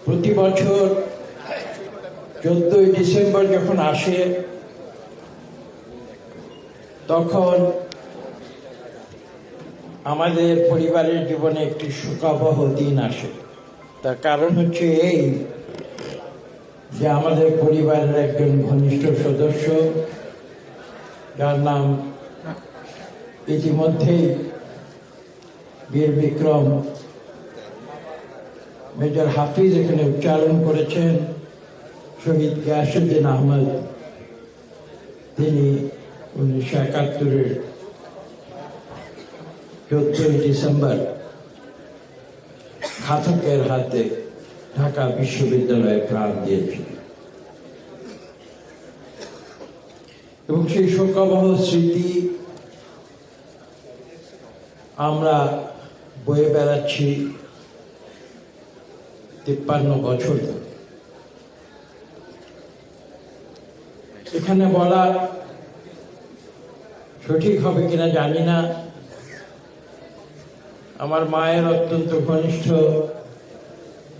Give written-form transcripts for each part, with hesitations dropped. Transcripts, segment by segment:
প্রতি বছর 14ই ডিসেম্বর যখন আসে তখন আমাদের পরিবারের জীবনে একটি শোকাবহ দিন আসে। তার কারণ হচ্ছে এই যে আমাদের পরিবারের একজন ঘনিষ্ঠ সদস্য, যার নাম ইতিমধ্যেই বীর বিক্রম মেজর হাফিজ এখানে উচ্চারণ করেছেন, শহীদ গিয়াসউদ্দিন আহমদ, তিনি 1971-এর 14ই ডিসেম্বর ঘাতকের হাতে ঢাকা বিশ্ববিদ্যালয়ে প্রাণ দিয়েছিলেন। এবং সেই শোকাবহ স্মৃতি আমরা বয়ে বেড়াচ্ছি 53 বছর ধরে। এখানে বলা সঠিক হবে কিনা জানি না, আমার মায়ের অত্যন্ত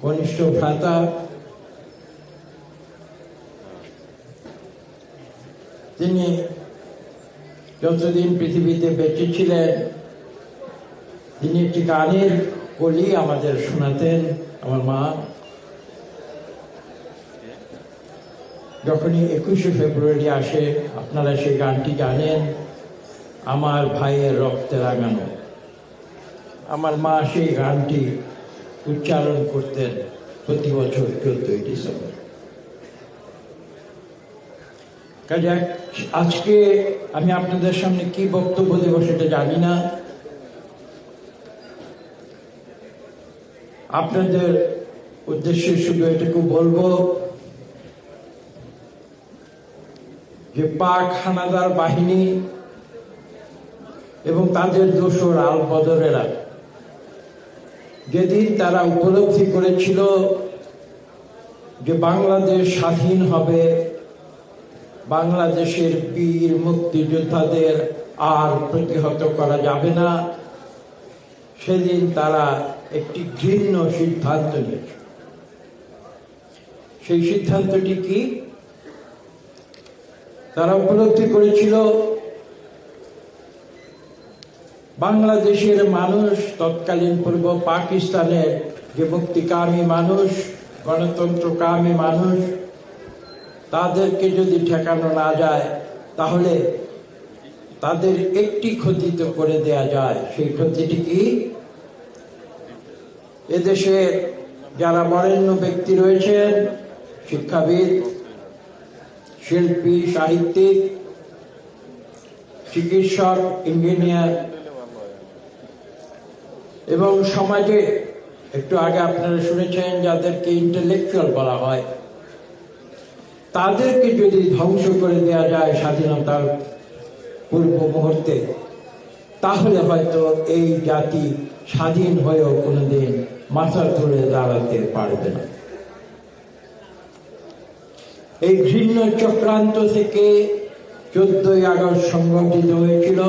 ঘনিষ্ঠ ভ্রাতা, তিনি যতদিন পৃথিবীতে বেঁচে ছিলেন তিনি একটি গানের কলি আমাদের শোনাতেন। আমার মা যখনই 21শে ফেব্রুয়ারি আসে, আপনারা সেই গানটি জানেন, আমার ভাইয়ের রক্তে রাঙানো, আমার মা সেই গানটি উচ্চারণ করতেন প্রতি বছর 14ই ডিসেম্বর। কাজে আজকে আমি আপনাদের সামনে কি বক্তব্য দেব সেটা জানি না। আপনাদের উদ্দেশ্যে শুধু এটুকু বলবো যে পাক হানাদার বাহিনী এবং তাদের দোসর আল বদরেরা যেদিন তারা উপলব্ধি করেছিল যে বাংলাদেশ স্বাধীন হবে, বাংলাদেশের বীর মুক্তিযোদ্ধাদের আর প্রতিহত করা যাবে না, সেদিন তারা একটি ঘৃণ্য সিদ্ধান্ত নিয়েছে। সেই সিদ্ধান্তটি কি? তারা উপলব্ধি করেছিল বাংলাদেশের মানুষ, তৎকালীন পূর্ব পাকিস্তানের যে মুক্তিকামী মানুষ, গণতন্ত্রকামী মানুষ, তাদেরকে যদি ঠেকানো না যায় তাহলে তাদের একটি ক্ষতি তো করে দেয়া যায়। সেই ক্ষতিটি কি? এদেশে যারা বরেণ্য ব্যক্তি রয়েছেন, শিক্ষাবিদ, শিল্পী, সাহিত্যিক, চিকিৎসক, ইঞ্জিনিয়ার এবং সমাজে একটু আগে আপনারা শুনেছেন যাদেরকে ইন্টেলেকচুয়াল বলা হয়, তাদেরকে যদি ধ্বংস করে দেওয়া যায় স্বাধীনতার পূর্ব মুহূর্তে, তাহলে হয়তো এই জাতি স্বাধীন হয়েও কোনোদিন মাথা তুলে দাঁড়াতে পারবে না। এই ঘৃণ্য চক্রান্ত থেকে 14ই আগস্ট সংগঠিত হয়েছিল।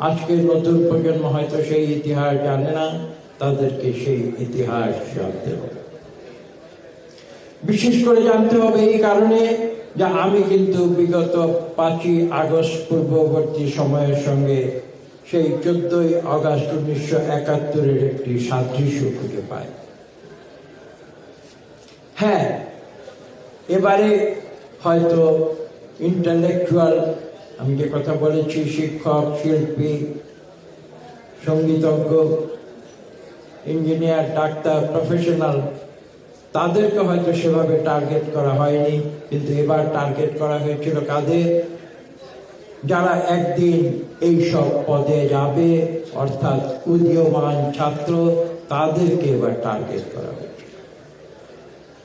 আজকে নতুন প্রজন্ম হয়তো সেই ইতিহাস জানে না, তাদেরকে সেই ইতিহাস জানতে হবে। বিশেষ করে জানতে হবে এই কারণে যে আমি কিন্তু বিগত 5ই আগস্ট পূর্ববর্তী সময়ের সঙ্গে সেই 14ই আগস্ট 1971-এর একটি সাদৃশ্য খুঁজে পাই। হ্যাঁ, এবারে হয়তো ইন্টেলেকচুয়াল, আমি যে কথা বলেছি, শিক্ষক, শিল্পী, সঙ্গীতজ্ঞ, ইঞ্জিনিয়ার, ডাক্তার, প্রফেশনাল, তাদেরকে হয়তো সেভাবে টার্গেট করা হয়নি, কিন্তু এবার টার্গেট করা হয়েছিল কাদের? যারা একদিন এই সব পদে যাবে, অর্থাৎ উদীয়মান ছাত্র, তাদেরকে এবার টার্গেট করা হয়েছে।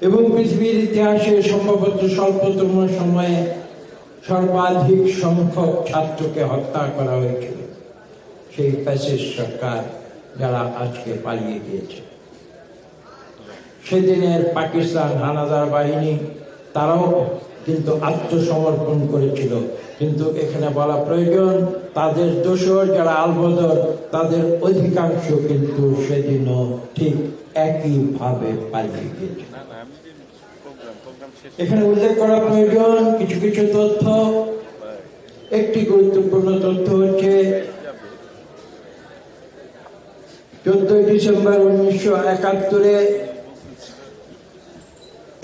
এবং পৃথিবীর ইতিহাসে সম্ভবত স্বল্পতম সময়ে সর্বাধিক সংখ্যক ছাত্রকে হত্যা করা হয়েছিল সেই ফ্যাসিস্ট সরকার যারা আজকে পালিয়ে গিয়েছে। সেদিনের পাকিস্তান হানাদার বাহিনী তারাও কিন্তু আত্মসমর্পণ করেছিল, কিন্তু এখানে বলা প্রয়োজন তাদের দোসর যারা আলবদর, তাদের অধিকাংশ কিন্তু সেদিনও ঠিক একই একইভাবে পালিয়ে গিয়েছে। এখানে উল্লেখ করা প্রয়োজন কিছু কিছু তথ্য। একটি গুরুত্বপূর্ণ তথ্য হচ্ছে 14 ডিসেম্বর 1971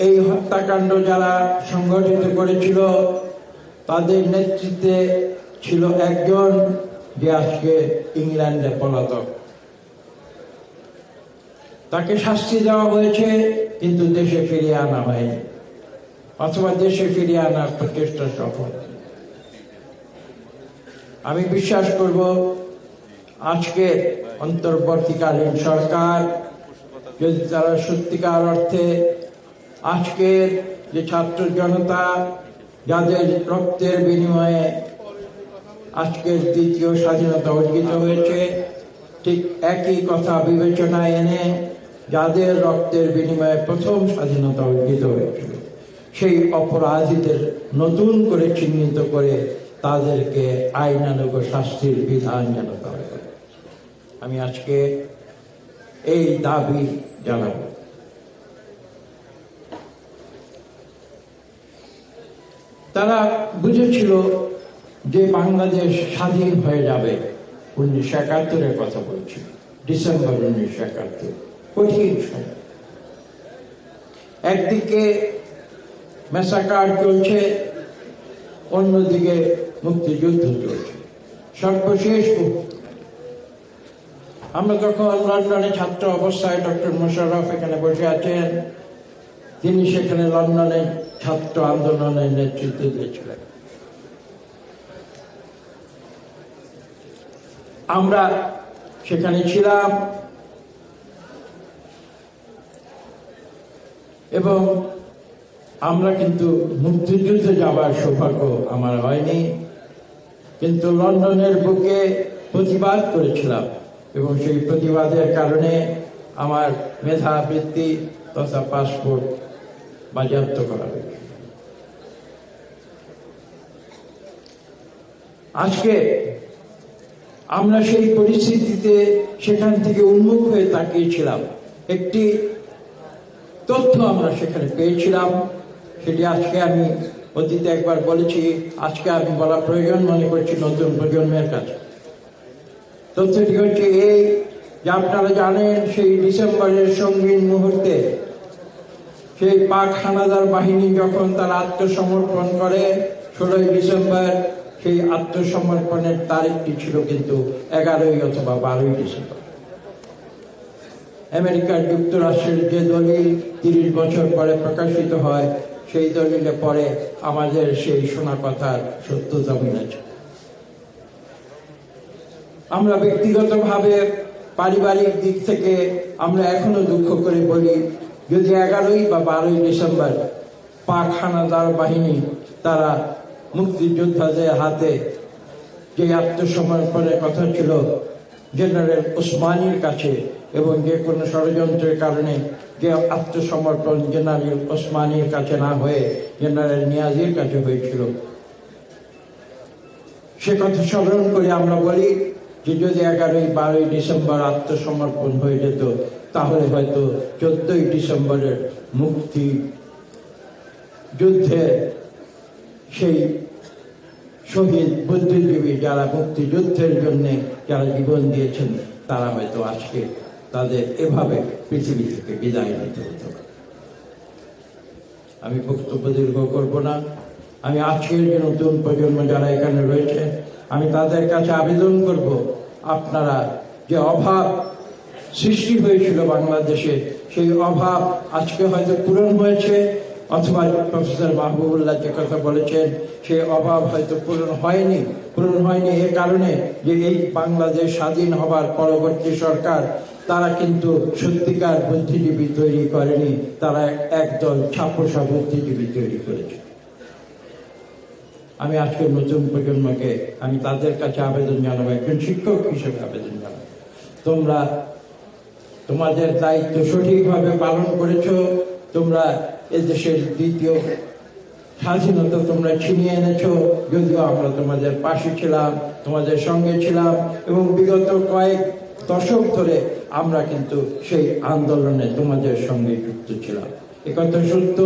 এই হত্যাকাণ্ড যারা সংগঠিত করেছিল তাদের নেতৃত্বে ছিল একজন, যে আজকে ইংল্যান্ডে পলাতক। তাকে শাস্তি দেওয়া হয়েছে, কিন্তু দেশে ফিরিয়ে আনা হয়নি, অথবা দেশে ফিরিয়ে আনার প্রচেষ্টা সফল। আমি বিশ্বাস করব আজকে অন্তর্বর্তীকালীন সরকার যদি তারা সত্যিকার অর্থে আজকের যে ছাত্র জনতা যাদের রক্তের বিনিময়ে আজকের দ্বিতীয় স্বাধীনতা অর্জিত হয়েছে, ঠিক একই কথা বিবেচনায় এনে যাদের রক্তের বিনিময়ে প্রথম স্বাধীনতা অর্জিত হয়েছিল সেই অপরাধীদের নতুন করে চিহ্নিত করে তাদেরকে আইনানুগ শাস্তির বিধান জানাতে হবে। আমি আজকে এই দাবি জানাব। তারা বুঝেছিল যে বাংলাদেশ স্বাধীন হয়ে যাবে, 1971 কথা বলছি, ডিসেম্বর 1971, কঠিন সময়। একদিকে ম্যাসাকার চলছে, অন্যদিকে মুক্তিযুদ্ধ চলছে, সর্বশেষ আমরা যখন লন্ডনে ছাত্র অবস্থায় ডক্টর মোশাররফ এখানে বসে আছেন, তিনি সেখানে লন্ডনে ছাত্র আন্দোলনের নেতৃত্ব দিয়েছিলেন। আমরা সেখানে ছিলাম এবং আমরা কিন্তু মুক্তিযুদ্ধে যাবার সৌভাগ্য আমার হয়নি, কিন্তু লন্ডনের বুকে প্রতিবাদ করেছিলাম এবং সেই প্রতিবাদের কারণে আমার মেধাবৃত্তি তথা পাসপোর্ট বাজেয়াপ্ত করা হয়েছে। আজকে আমরা সেই পরিস্থিতিতে সেখান থেকে উন্মুখ হয়ে তাকিয়েছিলাম। একটি তথ্য আমরা সেখানে পেয়েছিলাম, সেটি আজকে আমি অতীতে একবার বলেছি, আজকে আমি বলা প্রয়োজন মনে করছি নতুন প্রজন্মের কাছে। তথ্যটি হচ্ছে এই যে আপনারা জানেন সেই ডিসেম্বরের সঙ্গীন মুহূর্তে সেই পাক হানাদার বাহিনী যখন তারা আত্মসমর্পণ করে 16 ডিসেম্বর, সেই আত্মসমর্পণের তারিখটি ছিল কিন্তু 11 অথবা 12 ডিসেম্বর। আমেরিকার যুক্তরাষ্ট্রের যে দলিল 30 বছর পরে প্রকাশিত হয়, সেই দলিলে পরে আমাদের সেই শোনা কথার সত্যতা মিলেছে। আমরা ব্যক্তিগতভাবে পারিবারিক দিক থেকে আমরা এখনো দুঃখ করে বলি, যদি 11 বা 12 ডিসেম্বর পাক হানাদার বাহিনী তারা মুক্তিযোদ্ধাদের হাতে যে আত্মসমর্পণের কথা ছিল জেনারেল ওসমানীর কাছে, এবং যে কোনো ষড়যন্ত্রের কারণে যে আত্মসমর্পণ জেনারেল ওসমানীর কাছে না হয়ে জেনারেল নিয়াজির কাছে হয়েছিল, সে কথা স্মরণ করে আমরা বলি যে যদি 11-12 ডিসেম্বর আত্মসমর্পণ হয়ে যেত, তাহলে হয়তো 14 ডিসেম্বরের মুক্তি যুদ্ধে সেই শহীদ বুদ্ধিজীবী যারা মুক্তিযুদ্ধের জন্য যারা জীবন দিয়েছেন, তারা হয়তো আজকে তাদের এভাবে পৃথিবী থেকে বিদায় নিতে হতো। আমি বক্তব্য দীর্ঘ করব না। আমি আজকের যে নতুন প্রজন্ম যারা এখানে রয়েছে, আমি তাদের কাছে আবেদন করব, আপনারা যে অভাব সৃষ্টি হয়েছিল বাংলাদেশে, সেই অভাব আজকে হয়তো পূরণ হয়েছে, অথবা প্রফেসর মাহবুবুল্লাহ যে কথা বলেছেন সেই অভাব হয়তো পূরণ হয়নি এ কারণে যে এই বাংলাদেশ স্বাধীন হবার পরবর্তী সরকার তারা কিন্তু সত্যিকার বুদ্ধিজীবী তৈরি করেনি, তারা একদল ছাপোষা বুদ্ধিজীবী তৈরি করেছে। আমি আজকে নতুন প্রজন্মকে আমি তাদের কাছে আবেদন জানাবো, একজন শিক্ষক হিসেবে আবেদন জানাবো, তোমরা তোমাদের দায়িত্ব সঠিকভাবে পালন করেছো। তোমরা এদেশের দ্বিতীয় স্বাধীনতা তোমরা ছিনিয়ে এনেছো, যদিও আমরা তোমাদের পাশে ছিলাম, তোমাদের সঙ্গে ছিলাম, এবং বিগত কয়েক দশক ধরে আমরা কিন্তু সেই আন্দোলনে তোমাদের সঙ্গে যুক্ত ছিলাম। একথা সত্য,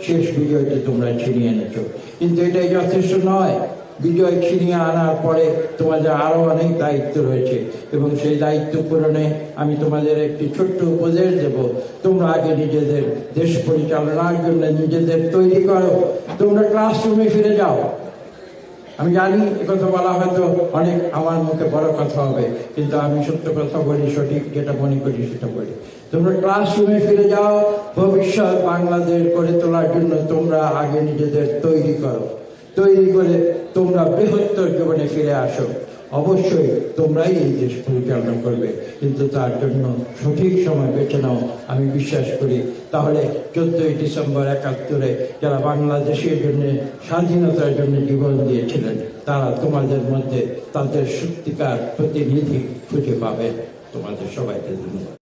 শেষ বিজয়টি তোমরা ছিনিয়ে এনেছো, কিন্তু এটাই যথেষ্ট নয়। বিজয় ছিনিয়ে আনার পরে তোমাদের আরো অনেক দায়িত্ব রয়েছে, এবং সেই দায়িত্ব পূরণে আমি তোমাদের একটি ছোট্ট উপদেশ দেব। তোমরা আগে নিজেদের দেশ পরিচালনার জন্য নিজেদের তৈরি করো। তোমরা ক্লাসরুমে ফিরে যাও। আমি জানি একথা বলা হয়তো অনেক আমার মুখে বড় কথা হবে, কিন্তু আমি সত্য কথা বলি, সঠিক যেটা মনে করি সেটা বলি। তোমরা ক্লাসরুমে ফিরে যাও। ভবিষ্যৎ বাংলাদেশ গড়ে তোলার জন্য তোমরা আগে নিজেদের তৈরি করো। তৈরি করে তোমরা বৃহত্তর জীবনে ফিরে আসো। অবশ্যই তোমরাই এই দেশ পরিচালনা করবে, কিন্তু তার জন্য সঠিক সময় বেছে নাও। আমি বিশ্বাস করি তাহলে 14ই ডিসেম্বর 71-এ যারা বাংলাদেশের জন্য, স্বাধীনতার জন্য জীবন দিয়েছিলেন, তারা তোমাদের মধ্যে তাদের সত্যিকার প্রতিনিধি খুঁজে পাবে। তোমাদের সবাইকে ধন্যবাদ।